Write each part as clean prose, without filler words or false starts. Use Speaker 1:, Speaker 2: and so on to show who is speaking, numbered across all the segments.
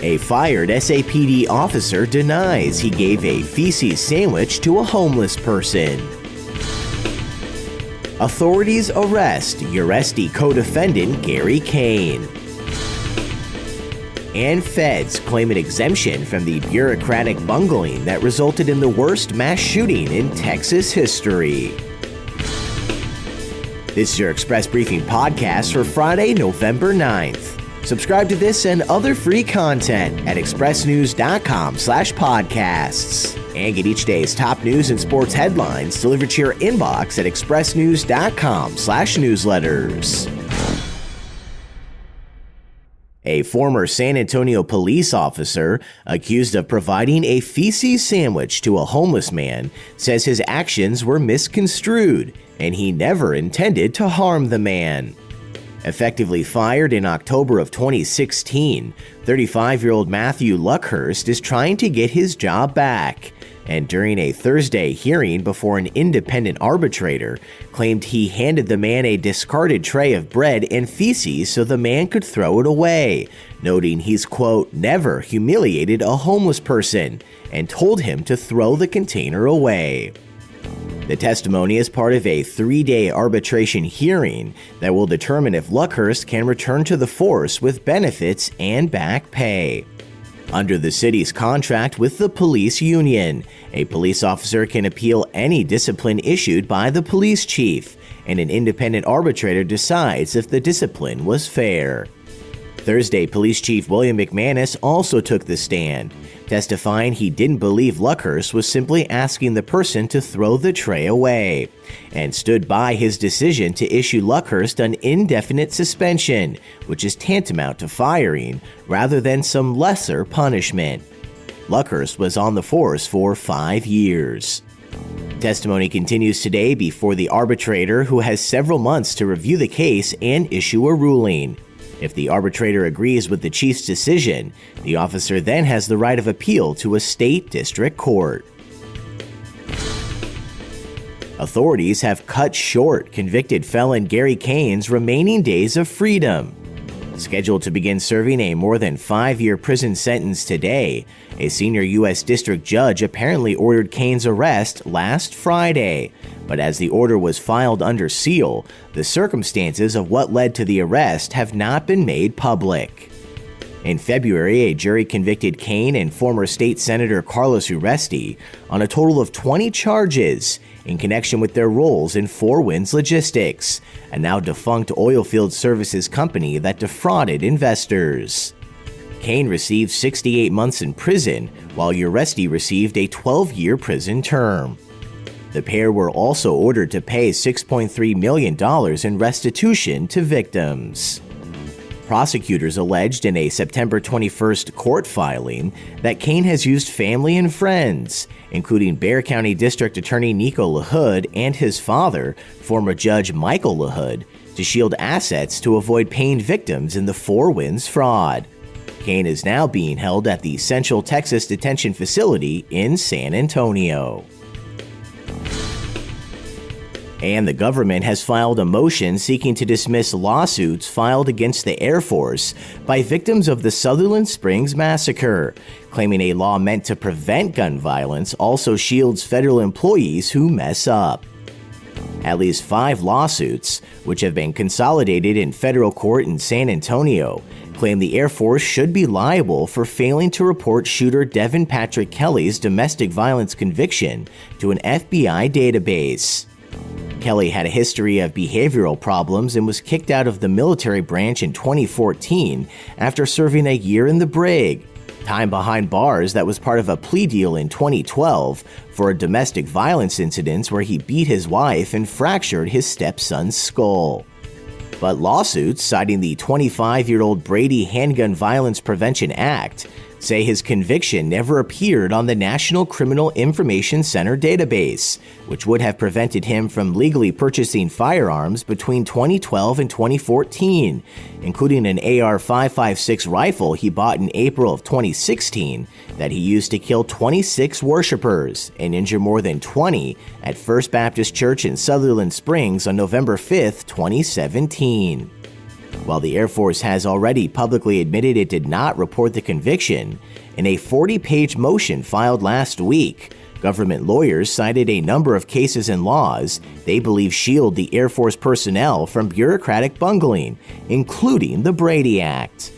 Speaker 1: A fired SAPD officer denies he gave a feces sandwich to a homeless person. Authorities arrest Uresti co-defendant Gary Cain. And feds claim an exemption from the bureaucratic bungling that resulted in the worst mass shooting in Texas history. This is your Express Briefing podcast for Friday, November 9th. Subscribe to this and other free content at expressnews.com/podcasts. And get each day's top news and sports headlines delivered to your inbox at expressnews.com/newsletters. A former San Antonio police officer accused of providing a feces sandwich to a homeless man says his actions were misconstrued and he never intended to harm the man. Effectively fired in October of 2016, 35-year-old Matthew Luckhurst is trying to get his job back, and during a Thursday hearing before an independent arbitrator, claimed he handed the man a discarded tray of bread and feces so the man could throw it away, noting he's, quote, never humiliated a homeless person, and told him to throw the container away. The testimony is part of a 3-day arbitration hearing that will determine if Luckhurst can return to the force with benefits and back pay. Under the city's contract with the police union, a police officer can appeal any discipline issued by the police chief, and an independent arbitrator decides if the discipline was fair. Thursday, Police Chief William McManus also took the stand, testifying he didn't believe Luckhurst was simply asking the person to throw the tray away, and stood by his decision to issue Luckhurst an indefinite suspension, which is tantamount to firing, rather than some lesser punishment. Luckhurst was on the force for 5 years. Testimony continues today before the arbitrator, who has several months to review the case and issue a ruling. If the arbitrator agrees with the chief's decision, the officer then has the right of appeal to a state district court. Authorities have cut short convicted felon Gary Cain's remaining days of freedom. Scheduled to begin serving a more than 5-year prison sentence today, a senior U.S. district judge apparently ordered Cain's arrest last Friday. But as the order was filed under seal, the circumstances of what led to the arrest have not been made public. In February, a jury convicted Cain and former state senator Carlos Uresti on a total of 20 charges in connection with their roles in Four Winds Logistics, a now defunct oilfield services company that defrauded investors. Cain received 68 months in prison, while Uresti received a 12-year prison term. The pair were also ordered to pay $6.3 million in restitution to victims. Prosecutors alleged in a September 21st court filing that Cain has used family and friends, including Bexar County District Attorney Nico LaHood and his father, former Judge Michael LaHood, to shield assets to avoid paying victims in the Four Winds fraud. Cain is now being held at the Central Texas Detention Facility in San Antonio. And the government has filed a motion seeking to dismiss lawsuits filed against the Air Force by victims of the Sutherland Springs massacre, claiming a law meant to prevent gun violence also shields federal employees who mess up. At least 5 lawsuits, which have been consolidated in federal court in San Antonio, claim the Air Force should be liable for failing to report shooter Devin Patrick Kelly's domestic violence conviction to an FBI database. Kelly had a history of behavioral problems and was kicked out of the military branch in 2014 after serving a year in the brig. Time behind bars that was part of a plea deal in 2012 for a domestic violence incident where he beat his wife and fractured his stepson's skull. But lawsuits citing the 25-year-old Brady Handgun Violence Prevention Act say his conviction never appeared on the National Criminal Information Center database, which would have prevented him from legally purchasing firearms between 2012 and 2014, including an AR-556 rifle he bought in April of 2016 that he used to kill 26 worshipers and injure more than 20 at First Baptist Church in Sutherland Springs on November 5, 2017. While the Air Force has already publicly admitted it did not report the conviction, in a 40-page motion filed last week, government lawyers cited a number of cases and laws they believe shield the Air Force personnel from bureaucratic bungling, including the Brady Act.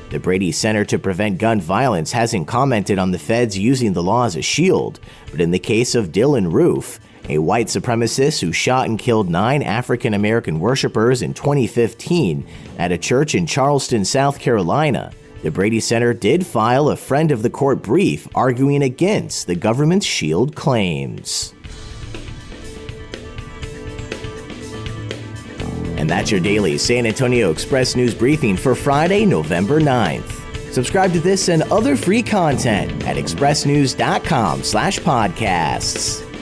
Speaker 1: The Brady Center to Prevent Gun Violence hasn't commented on the feds using the law as a shield, but in the case of Dylan Roof, a white supremacist who shot and killed 9 African-American worshipers in 2015 at a church in Charleston, South Carolina, the Brady Center did file a friend of the court brief arguing against the government's shield claims. And that's your daily San Antonio Express News briefing for Friday, November 9th. Subscribe to this and other free content at expressnews.com/podcasts.